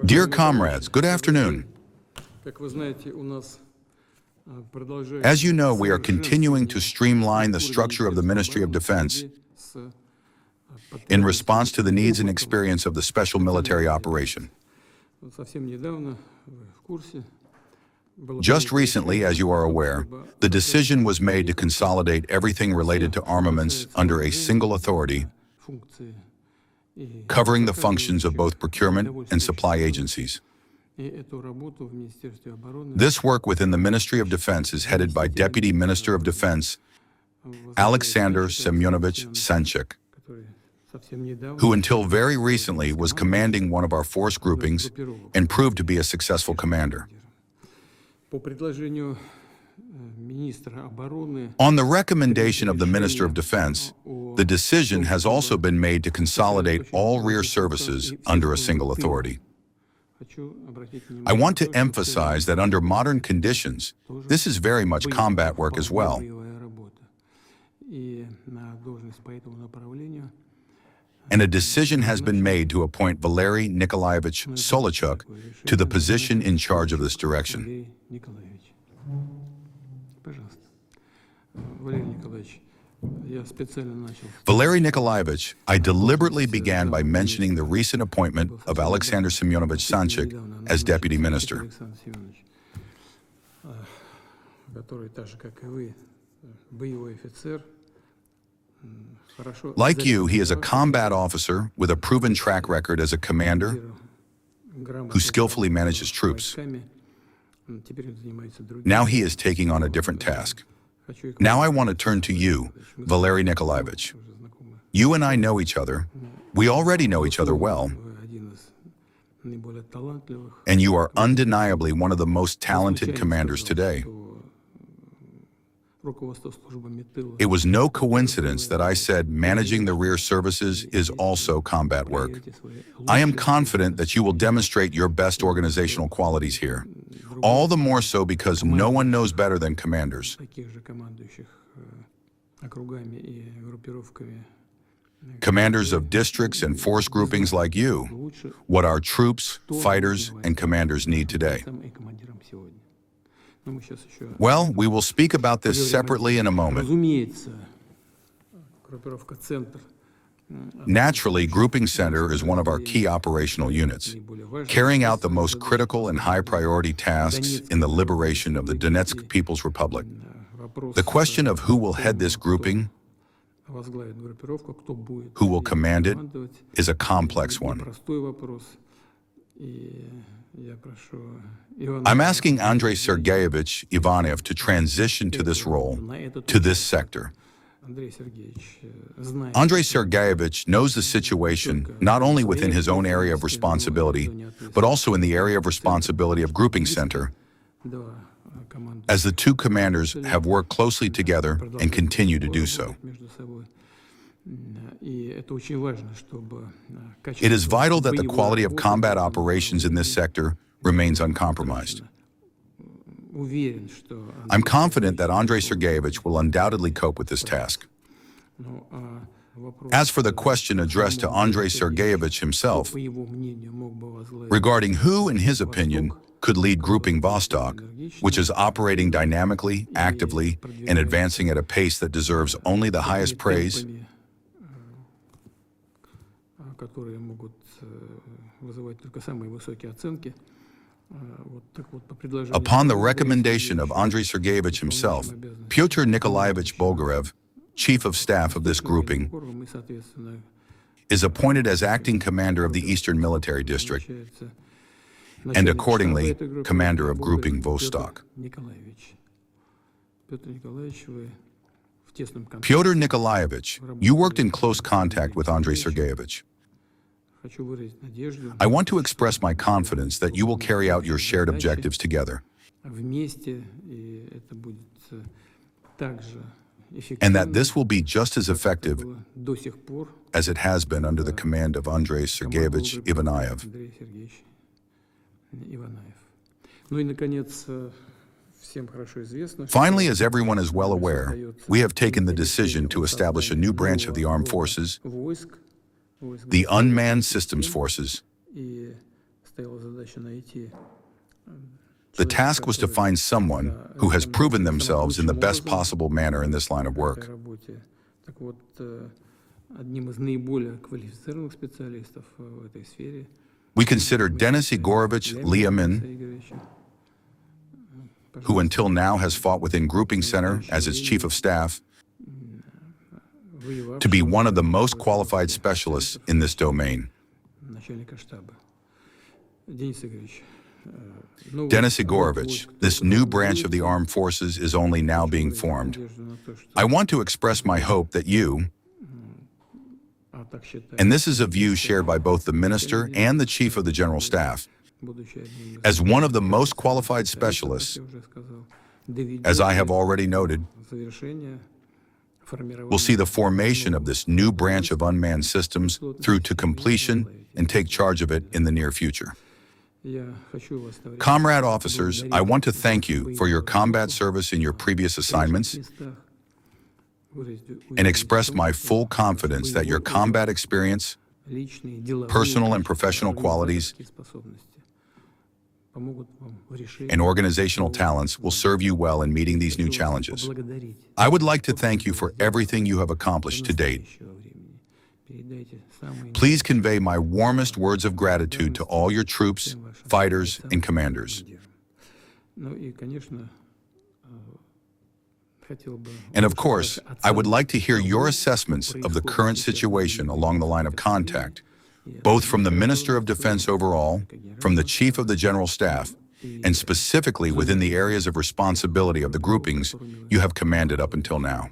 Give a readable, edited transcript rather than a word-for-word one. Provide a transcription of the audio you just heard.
Dear comrades, good afternoon. As you know, we are continuing to streamline the structure of the Ministry of Defense in response to the needs and experience of the special military operation. Just recently, as you are aware, the decision was made to consolidate everything related to armaments under a single authority, covering the functions of both procurement and supply agencies. This work within the Ministry of Defense is headed by Deputy Minister of Defense Alexander Semyonovich Sanchik, who until very recently was commanding one of our force groupings and proved to be a successful commander. On the recommendation of the Minister of Defense, the decision has also been made to consolidate all rear services under a single authority. I want to emphasize that under modern conditions, this is very much combat work as well. And a decision has been made to appoint Valery Nikolaevich Solichuk to the position in charge of this direction. Valery Nikolaevich, I deliberately began by mentioning the recent appointment of Alexander Semyonovich Sanchik as Deputy Minister. Like you, he is a combat officer with a proven track record as a commander who skillfully manages troops. Now he is taking on a different task. Now I want to turn to you, Valery Nikolaevich. You and I know each other. We already know each other well. And you are undeniably one of the most talented commanders today. It was no coincidence that I said managing the rear services is also combat work. I am confident that you will demonstrate your best organizational qualities here. All the more so because no one knows better than commanders. Commanders of districts and force groupings like you, what our troops, fighters, and commanders need today. Well, we will speak about this separately in a moment. Naturally, Grouping Center is one of our key operational units, carrying out the most critical and high-priority tasks in the liberation of the Donetsk People's Republic. The question of who will head this grouping, who will command it, is a complex one. I'm asking Andrey Sergeyevich Ivanev to transition to this role, to this sector. Andrey Sergeyevich knows the situation not only within his own area of responsibility, but also in the area of responsibility of Grouping Center, as the two commanders have worked closely together and continue to do so. It is vital that the quality of combat operations in this sector remains uncompromised. I'm confident that Andrey Sergeyevich will undoubtedly cope with this task. As for the question addressed to Andrey Sergeyevich himself, regarding who, in his opinion, could lead Grouping Vostok, which is operating dynamically, actively, and advancing at a pace that deserves only the highest praise, upon the recommendation of Andrey Sergeyevich himself, Pyotr Nikolaevich Bolgarev, Chief of Staff of this grouping, is appointed as acting commander of the Eastern Military District, and accordingly, commander of Grouping Vostok. Pyotr Nikolaevich, you worked in close contact with Andrey Sergeyevich. I want to express my confidence that you will carry out your shared objectives together, and that this will be just as effective as it has been under the command of Andrey Sergeyevich Ivanev. Finally, as everyone is well aware, we have taken the decision to establish a new branch of the armed forces, the Unmanned Systems Forces. The task was to find someone who has proven themselves in the best possible manner in this line of work. We consider Denis Igorovich Liamin, who until now has fought within Grouping Center as its Chief of Staff, to be one of the most qualified specialists in this domain. Denis Igorovich, this new branch of the armed forces is only now being formed. I want to express my hope that you, and this is a view shared by both the Minister and the Chief of the General Staff, as one of the most qualified specialists, as I have already noted, will see the formation of this new branch of unmanned systems through to completion and take charge of it in the near future. Comrade officers, I want to thank you for your combat service in your previous assignments and express my full confidence that your combat experience, personal and professional qualities, and organizational talents will serve you well in meeting these new challenges. I would like to thank you for everything you have accomplished to date. Please convey my warmest words of gratitude to all your troops, fighters, and commanders. And of course, I would like to hear your assessments of the current situation along the line of contact, both from the Minister of Defense overall, from the Chief of the General Staff, and specifically within the areas of responsibility of the groupings you have commanded up until now.